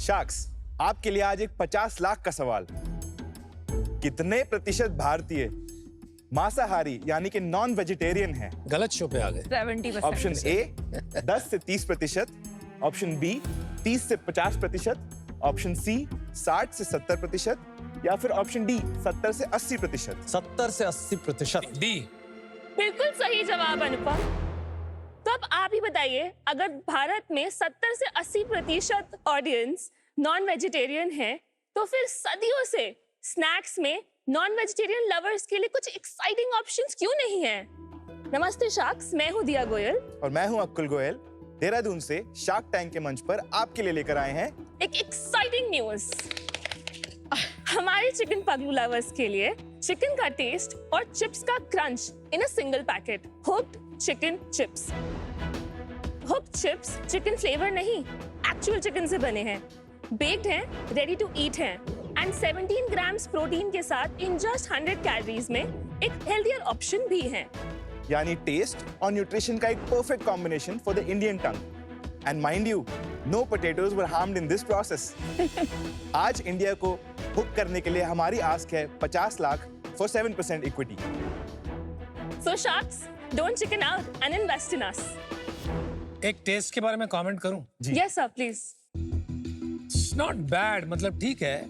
Sharks, आपके लिए आज एक 50 लाख का सवाल। कितने प्रतिशत भारतीय मांसाहारी यानी कि नॉन वेजिटेरियन हैं? गलत शो पे आ गए। 70%। ऑप्शन ए 10 से 30%, ऑप्शन बी 30 से 50%, ऑप्शन सी 60 से 70% या फिर ऑप्शन डी 70 से 80%। 70 से 80%। डी। बिल्कुल सही जवाब अनुपम। तो अब आप ही बताइए, अगर भारत में 70 से 80% ऑडियंस नॉन वेजिटेरियन है, तो फिर सदियों से स्नैक्स में नॉन वेजिटेरियन लवर्स के लिए कुछ एक्साइटिंग ऑप्शंस क्यों नहीं है? नमस्ते शार्क्स, मैं हूं दिया गोयल और मैं हूं अकुल गोयल। देहरादून से शार्क टैंक के मंच पर आपके लिए लेकर आए हैं एक एक्साइटिंग न्यूज। हमारे चिकन पगलू लवर्स के लिए चिकन का टेस्ट और चिप्स का crunch in a single packet, hooked chicken chips. Hooked chips chicken flavour नहीं, एक्चुअल चिकन से बने हैं, बेक्ड हैं, रेडी टू ईट हैं एंड 17 ग्राम्स प्रोटीन के साथ इन जस्ट 100 कैलोरीज में एक हेल्थियर ऑप्शन भी है। यानी टेस्ट और न्यूट्रिशन का एक perfect combination for the Indian tongue. And mind you, no potatoes were harmed in this process. आज इंडिया को हुक करने के लिए हमारी आस्क है 50 lakh for 7% equity. So sharks, don't chicken out and invest in us. एक टेस्ट के बारे में कमेंट करूं? Yes sir, please. It's not bad, मतलब ठीक है,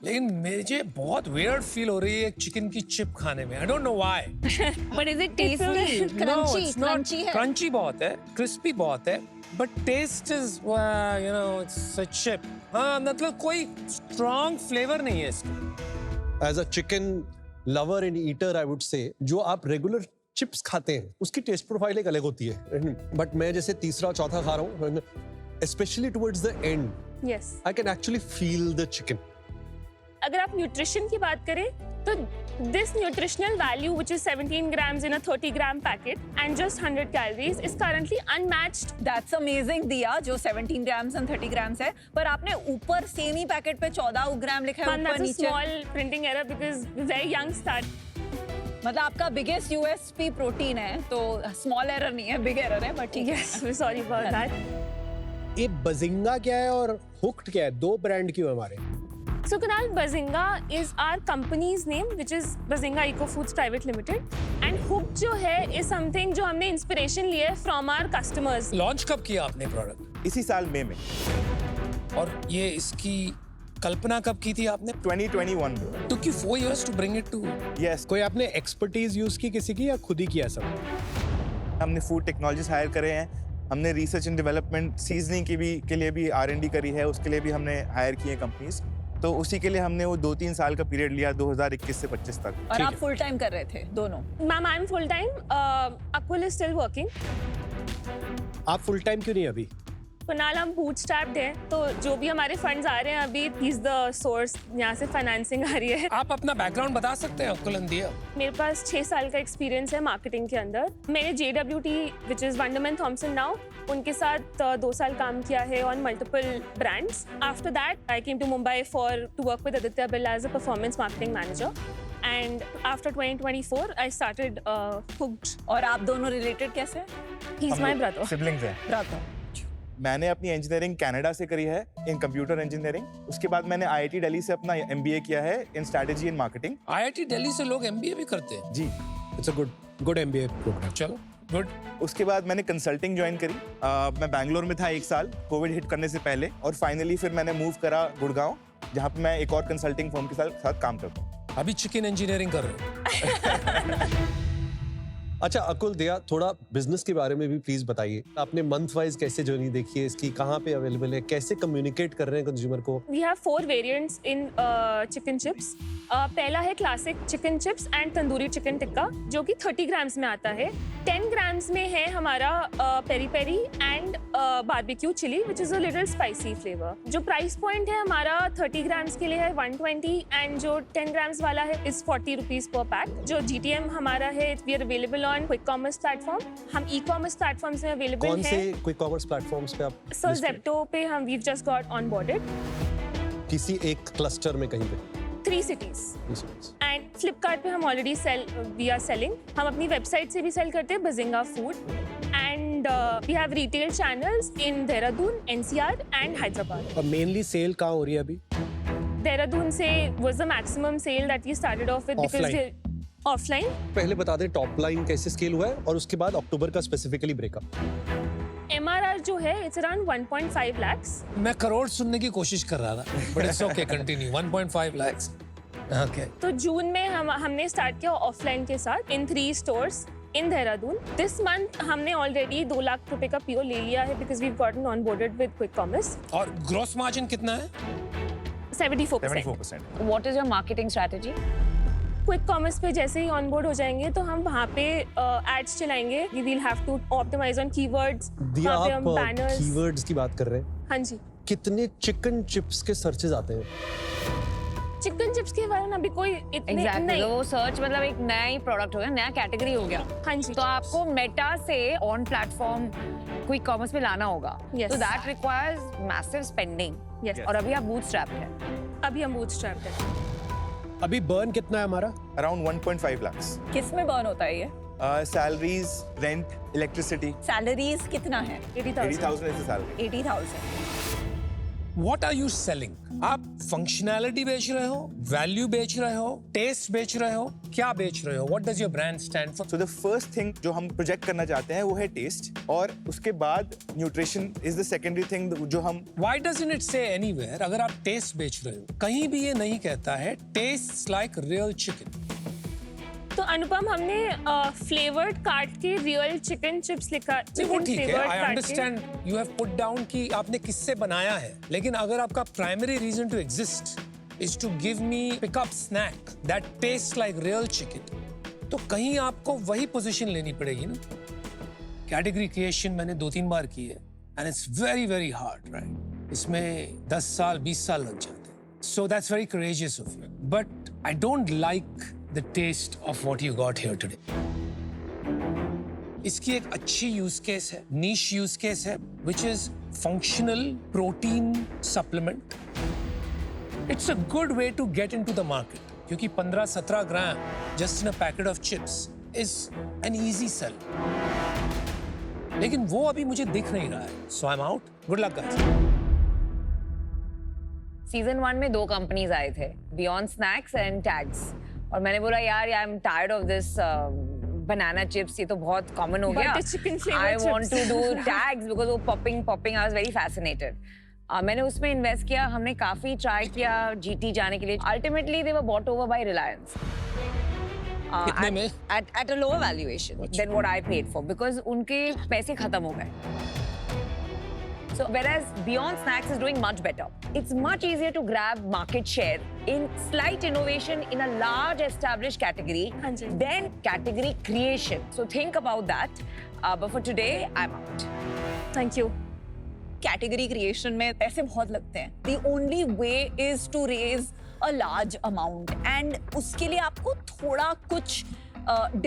लेकिन मुझे बहुत वियर्ड फील हो रही है चिकन की चिप खाने में। I don't know why. But is it tasty? Crunchy है। क्रंची बहुत है, क्रिस्पी बहुत है, but taste is you know it's a chip. हाँ, मतलब कोई स्ट्रॉन्ग फ्लेवर नहीं है इसका। As a chicken lover and eater I would say, जो आप रेगुलर चिप्स खाते हैं उसकी टेस्ट प्रोफाइल एक अलग होती है, बट मैं जैसे तीसरा चौथा खा रहा हूँ, specially towards the end, yes, I can actually feel the chicken. अगर आप न्यूट्रिशन की बात करें तो this nutritional value which is 17 grams in a 30 gram packet and just 100 calories is currently unmatched. That's amazing दिया, जो 17 grams and 30 grams है, पर आपने ऊपर सेम ही पैकेट पे 14 ग्राम लिखा है, ऊपर That's a नीचे। small printing error because very young start. मतलब आपका बिगेस्ट यूएसपी प्रोटीन है, तो स्मॉल एरर नहीं है, बिग एरर है, बट ठीक है। Yes, we're sorry about that. ये बजिंगा क्या है और हुक्ड क्या है? दो ब्रांड क्यों है हमारे? So Kunal, Bazinga is our company's name, which is Bazinga Eco Foods Private Limited, and Hook जो है is something जो हमने इंस्पिरेशन लिया है from our customers. लॉन्च कब किया आपने प्रोडक्ट? इसी साल मई में, और ये इसकी कल्पना कब की थी आपने? 2021 में। took you 4 years to bring it to? Yes, कोई आपने एक्सपर्टीज यूज की किसी की या खुद ही किया सब? हमने फूड टेक्नोलॉजिस्ट हायर करे हैं, हमने रिसर्च एंड डेवलपमेंट सीजनिंग के लिए भी R&D करी है, उसके लिए भी हमने हायर किए कंपनीज। तो उसी के लिए हमने वो 2-3 साल का पीरियड लिया 2021 से 25 तक। और आप फुल टाइम कर रहे थे दोनों? Ma'am, I'm full time. Akul is still working. आप फुल टाइम क्यों नहीं अभी? कुणाल, हम बूटस्ट्रैप्ड हैं, तो जो भी हमारे फंड्स आ रहे हैं अभी, इज द सोर्स, यहाँ से फाइनेंसिंग आ रही है। आप अपना बैकग्राउंड बता सकते हैं अकुल दिया? मेरे पास 6 साल का एक्सपीरियंस है मार्केटिंग के अंदर। मैंने JWT which is Wunderman Thompson now, उनके साथ 2 साल काम किया है on multiple brands. After that I came to Mumbai to work with Aditya Birla as a performance marketing manager, and after 2024 I started hooked. और आप दोनों रिलेटेड कैसे? He is my brother. Siblings हैं। ब्रदर। मैंने अपनी इंजीनियरिंग कनाडा से करी है इन कंप्यूटर इंजीनियरिंग। उसके बाद मैंने IIT दिल्ली से अपना MBA किया है in strategy and marketing. IIT Delhi से लोग MBA भी करते हैं? जी, it's a good MBA programme. चलो, गुड। उसके बाद मैंने कंसल्टिंग ज्वाइन करी। मैं बैंगलोर में था 1 साल कोविड हिट करने से पहले, और फाइनली फिर मैंने मूव करा गुड़गांव, जहाँ पे मैं एक और कंसल्टिंग फर्म के साथ काम करता हूँ। अभी चिकन इंजीनियरिंग कर रहे हो? अच्छा अकुल दिया, थोड़ा बिजनेस के बारे में भी प्लीज बताइए। आपने मंथ वाइज कैसे जर्नी देखी है इसकी, कहाँ पे अवेलेबल है, कैसे कम्युनिकेट कर रहे हैं कंज्यूमर को? We have 4 variants in chicken chips. पहला है classic chicken chips and tandoori chicken tikka, जो कि 30 ग्राम्स में आता है। 10 ग्राम्स में है हमारा peri peri and barbecue chilli which is a little spicy flavour. जो प्राइस पॉइंट है हमारा 30 ग्राम्स के लिए है 120, एंड जो 10 ग्राम्स वाला है इज 40 रुपीज पर पैक। जो GTM हमारा है, we are available on quick commerce platform. हम ई-कॉमर्स प्लेटफॉर्म्स में अवेलेबल कौन हैं। से क्विक कॉमर्स प्लेटफॉर्म्स पे आप? सर ज़ेप्टो पे हम वी जस्ट गॉट ऑनबोर्डेड। किसी एक क्लस्टर में कहीं पे? 3 cities. एंड फ्लिपकार्ट पे हम ऑलरेडी वी आर सेलिंग। हम अपनी वेबसाइट से भी सेल करते हैं, Bazinga food, and and we have retail channels in Dehradun, NCR and Hyderabad. और मेनली सेल कहाँ हो रही है अभी? Dehradun से was the maximum sale that we started off with because Offline. we offline. पहले बता दें टॉप लाइन कैसे स्केल हुआ है और उसके बाद अक्टूबर का स्पेसिफिकली ब्रेकअप। MRR जो है it's around 1.5 lakhs. मैं करोड़ सुनने की कोशिश कर रहा था, but it's okay, continue. 1.5 lakhs. Okay. तो जून में हमने स्टार्ट किया ऑफलाइन के साथ in 3 stores in Dehradun. This month हमने ऑलरेडी 2 लाख रुपए का PO ले लिया है because we've gotten onboarded with Quick Commerce. और ग्रॉस मार्जिन कितना है? 74%. 74%. What is your marketing strategy? Quick commerce पे जैसे ही ऑनबोर्ड हो जाएंगे तो हम वहाँ पे एड्स चलाएंगे. We will have to optimize on keywords. दिया वहाँ पे आप हम banners. कीवर्ड्स की बात कर रहे हैं, हाँ जी. कितने चिकन चिप्स के सर्चेज आते हैं? चिकन चिप्स के बारे में अभी कोई इतने Exactly. नहीं. तो वो सर्च मतलब एक नया ही प्रोडक्ट हो गया, नया कैटेगरी हो गया. हाँ जी. तो आपको मेटा से ऑन प्लेटफॉर्म क्विक कॉमर्स पे लाना होगा. Yes. तो that requires massive spending. Yes. और अभी आप बूटस्ट्रैप है. अभी हम बूटस्ट्रैप हैं. अभी बर्न कितना है हमारा? Around 1.5 lakhs. किस में बर्न होता है ये? Salaries, rent, electricity. सैलरीज कितना है? 80,000. 80,000 is the salary. 80,000. What are you selling? आप फंक्शनैलिटी बेच रहे हो, वैल्यू बेच रहे हो, टेस्ट बेच रहे हो, क्या बेच रहे हो? What does your brand stand for? So the first thing जो हम प्रोजेक्ट करना चाहते हैं वो है टेस्ट, और उसके बाद nutrition is the secondary thing जो हम Why doesn't it say anywhere अगर आप टेस्ट बेच रहे हो, कहीं भी ये नहीं कहता है टेस्ट लाइक रियल चिकन. तो अनुपम हमने फ्लेवर्ड काट के रियल चिकन चिप्स लिखा. नहीं वो chicken ठीक है, flavored आई काट के. Understand you have put down कि आपने किससे बनाया है, लेकिन अगर आपका primary reason to exist is to give me pickup snack that taste like real chicken, तो कहीं आपको वही पोजीशन लेनी पड़ेगी ना. कैटेगरी क्रिएशन मैंने 2-3 बार की है and it's very very hard, right? इसमें 10 साल 20 साल लग जाते हैं. So that's very courageous of you, but I don't like the taste of what you got here today. इसकी एक अच्छी यूज केस है, नीश यूज केस है, which is functional protein supplement. It's a good way to get into the market, क्योंकि 15-17 ग्राम just in a packet of chips is an easy sell. लेकिन वो अभी मुझे दिख नहीं रहा है, so I'm out. Good luck guys. Season 1 में 2 कंपनीज आए थे, बियॉन्ड स्नैक्स एंड टैग्स. और मैंने बोला यार I am tired of this banana chips, ये तो बहुत कॉमन हो गया. Butter chicken flavored I want chips. To do tags because वो popping I was very fascinated. मैंने उसमें इन्वेस्ट किया, हमने काफी ट्राई किया जीटी जाने के लिए. Ultimately they were bought over by Reliance कितने में? at a lower valuation than what I paid for because उनके पैसे खत्म हो गए. So whereas Beyond Snacks is doing much better. It's much easier to grab market share in slight innovation in a large established category हाँ जी. than category creation. So think about that. But for today, I'm out. Thank you. Category creation में पैसे बहुत लगते हैं. The only way is to raise a large amount and उसके लिए आपको थोड़ा कुछ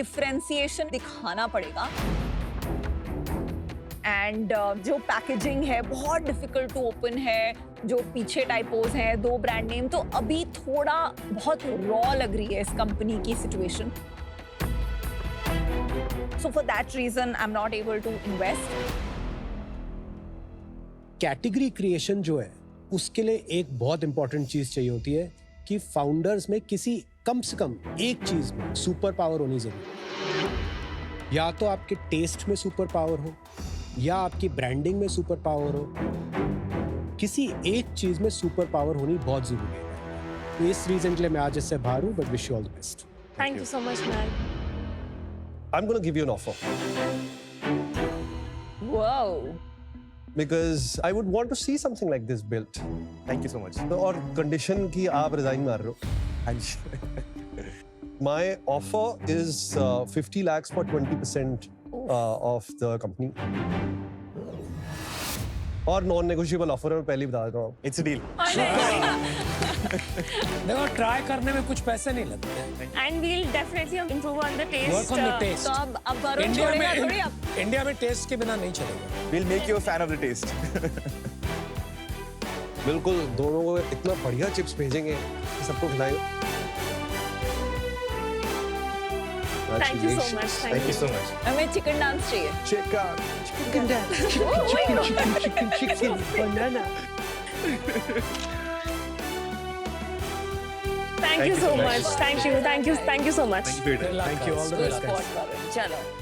differentiation दिखाना पड़ेगा. एंड जो पैकेजिंग है बहुत डिफिकल्ट टू ओपन है, जो पीछे टाइपोज हैं, 2 ब्रांड नेम, तो अभी थोड़ा बहुत रॉ लग रही है इस कंपनी की situation. So for that reason I am not able to invest. Category creation जो है उसके लिए एक बहुत इंपॉर्टेंट चीज चाहिए होती है कि फाउंडर्स में किसी कम से कम एक चीज में सुपर पावर होनी जरूरी. या तो आपके टेस्ट में सुपर पावर हो या आपकी ब्रांडिंग में सुपर पावर हो, किसी एक चीज में सुपर पावर होनी बहुत जरूरी है. तो इस रीजन के लिए मैं आज इससे बाहर हूं, but wish you all the best. Thank you so much, man. I'm going to give you an offer Wow. because I would want to see something like this built. Thank you so much. तो और condition की आप resign मार रहे हो. हाँ जी. My offer is 50 lakhs for 20% of the company. और non negotiable offer है, पहले ही बता देता हूँ. It's a deal. देखो ट्राई करने में कुछ पैसे नहीं लगते. And we'll definitely improve on the taste. Work on the taste. तो अब वरुण छोड़ेगा थोड़ी. अब इंडिया में टेस्ट के बिना नहीं चलेगा. Will make you a fan of the taste. बिल्कुल, दोनों को इतना बढ़िया चिप्स भेजेंगे कि सबको खिलाएंगे. Thank you so much. Thank you so much. हमें चिकन डांस चाहिए. Chicken. Chicken dance. Chicken. Banana. Thank you so much. Thank you so much. Thank you for your time. Thank you. All the Good best, guys. sport, Varun. चलो.